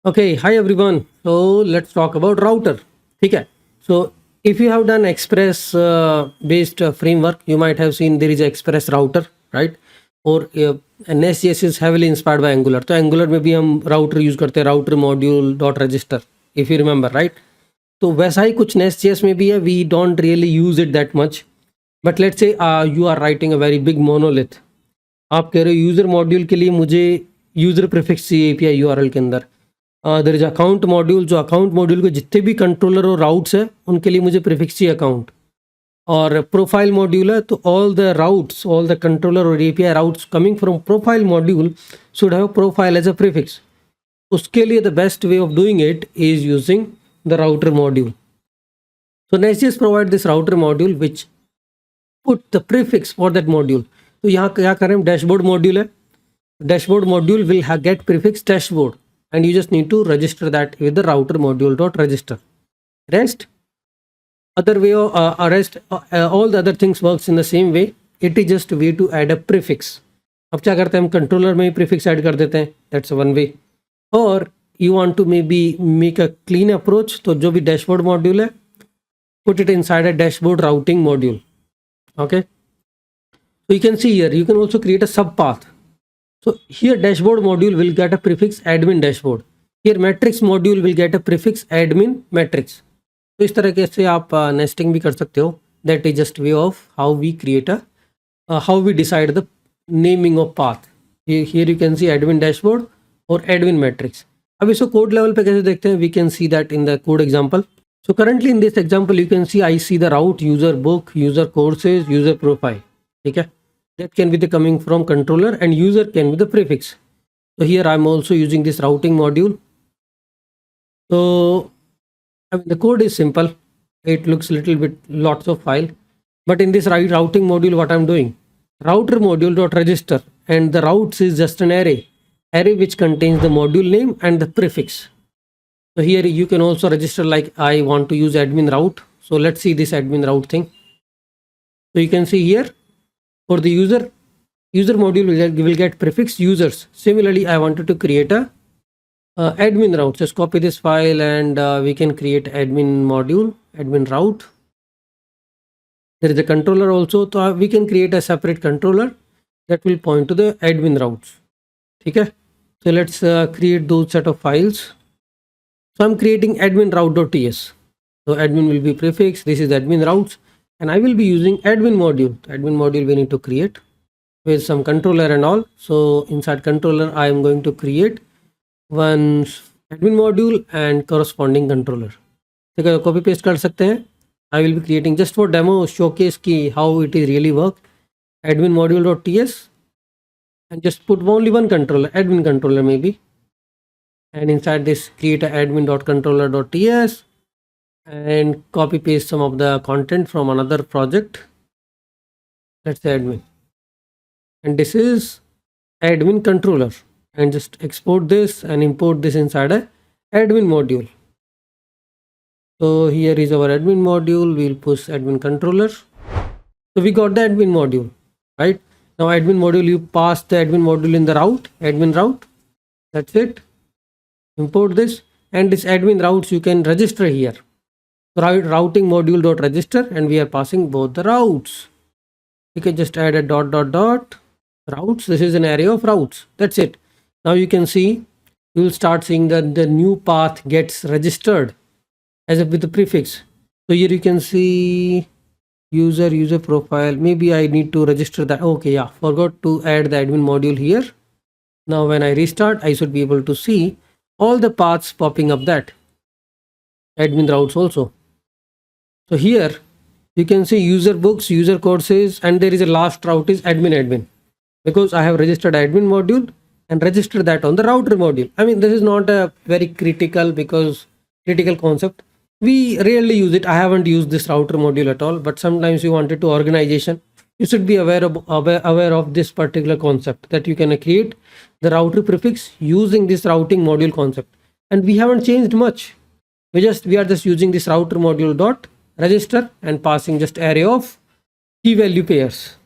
Okay, hi everyone. So let's talk about router. Okay. So if you have done Express based framework, you might have seen there is a Express router, right? Or NestJS is heavily inspired by Angular. तो Angular में भी हम router use करते हैं, router module dot register. If you remember, right? तो वैसा ही कुछ NestJS में भी है. We don't really use it that much. But let's say you are writing a very big monolith. आप कह रहे हो यूजर मॉड्यूल के लिए मुझे यूजर प्रीफिक्स चाहिए एपीआई यूआरएल के अंदर. देयर इज अकाउंट मॉड्यूल, जो अकाउंट मॉड्यूल के जितने भी कंट्रोलर और राउट्स है उनके लिए मुझे प्रीफिक्स चाहिए अकाउंट. और प्रोफाइल मॉड्यूल है तो all the routes, all the controller और API routes coming from profile module should have profile as a prefix. उसके लिए the best way of doing it is using the router module. So NestJS provide this router module which put the prefix for that module. तो यहाँ क्या करें, dashboard module है. Dashboard module will get prefix dashboard and you just need to register that with the router module dot register. Rest other way of all the other things works in the same way. It is just a way to add a prefix. अब क्या करते हैं हम controller में ही prefix add कर देते हैं. That's one way. और you want to maybe make a clean approach, तो जो भी डैशबोर्ड मॉड्यूल है put it inside a dashboard routing module. Okay, so you can see here you can also create a subpath. So here dashboard module will get a prefix admin dashboard. Here matrix module will get a prefix admin matrix. तो इस तरह से आप nesting भी कर सकते हो. That is just way of how we create how we decide the naming of path. Here you can see admin dashboard और admin matrix. अब इसको कोड लेवल पे कैसे देखते हैं? We can see that in the code example. So currently in this example you can see I see the route, user book, user courses, user profile. ठीक है, that can be the coming from controller and user can be the prefix. So here I'm also using this routing module. So I mean, the code is simple. It looks a little bit lots of file, but in this routing module what I'm doing, router module dot register, and the routes is just an array which contains the module name and the prefix. So here you can also register like I want to use admin route. So let's see this admin route thing. So you can see here for the user module will get prefix users. Similarly, I wanted to create a admin route. Just copy this file and we can create admin module, admin route. There is a controller also, so we can create a separate controller that will point to the admin routes. Okay, so let's create those set of files. So I'm creating admin route.ts. So admin will be prefix. This is admin routes, and I will be using admin module. Admin module we need to create with some controller and all. So inside controller, I am going to create one admin module and corresponding controller. ठीक है, copy paste कर सकते हैं. I will be creating just for demo showcase की how it is really work. Admin module.ts and just put only one controller, admin controller maybe. And inside this create a admin.controller.ts and copy paste some of the content from another project. That's the admin, and this is admin controller, and just export this and import this inside a admin module. So here is our admin module. We'll push admin controller. So we got the admin module, right? Now admin module, you pass the admin module in the route, admin route. That's it. Import this, and this admin routes you can register here. Routing module dot register, and we are passing both the routes. You can just add a dot routes. This is an array of routes. That's it. Now you can see, you will start seeing that the new path gets registered as with the prefix. So here you can see user profile. Maybe I need to register that. Okay, yeah, forgot to add the admin module here. Now when I restart, I should be able to see all the paths popping up, that admin routes also. So here you can see user books, user courses, and there is a last route is admin, because I have registered admin module and registered that on the router module. I mean, this is not a very critical concept. We rarely use it. I haven't used this router module at all, but sometimes you want it to organization. You should be aware of this particular concept, that you can create the router prefix using this routing module concept. And we haven't changed much. We are just using this router module dot register and passing just array of key value pairs.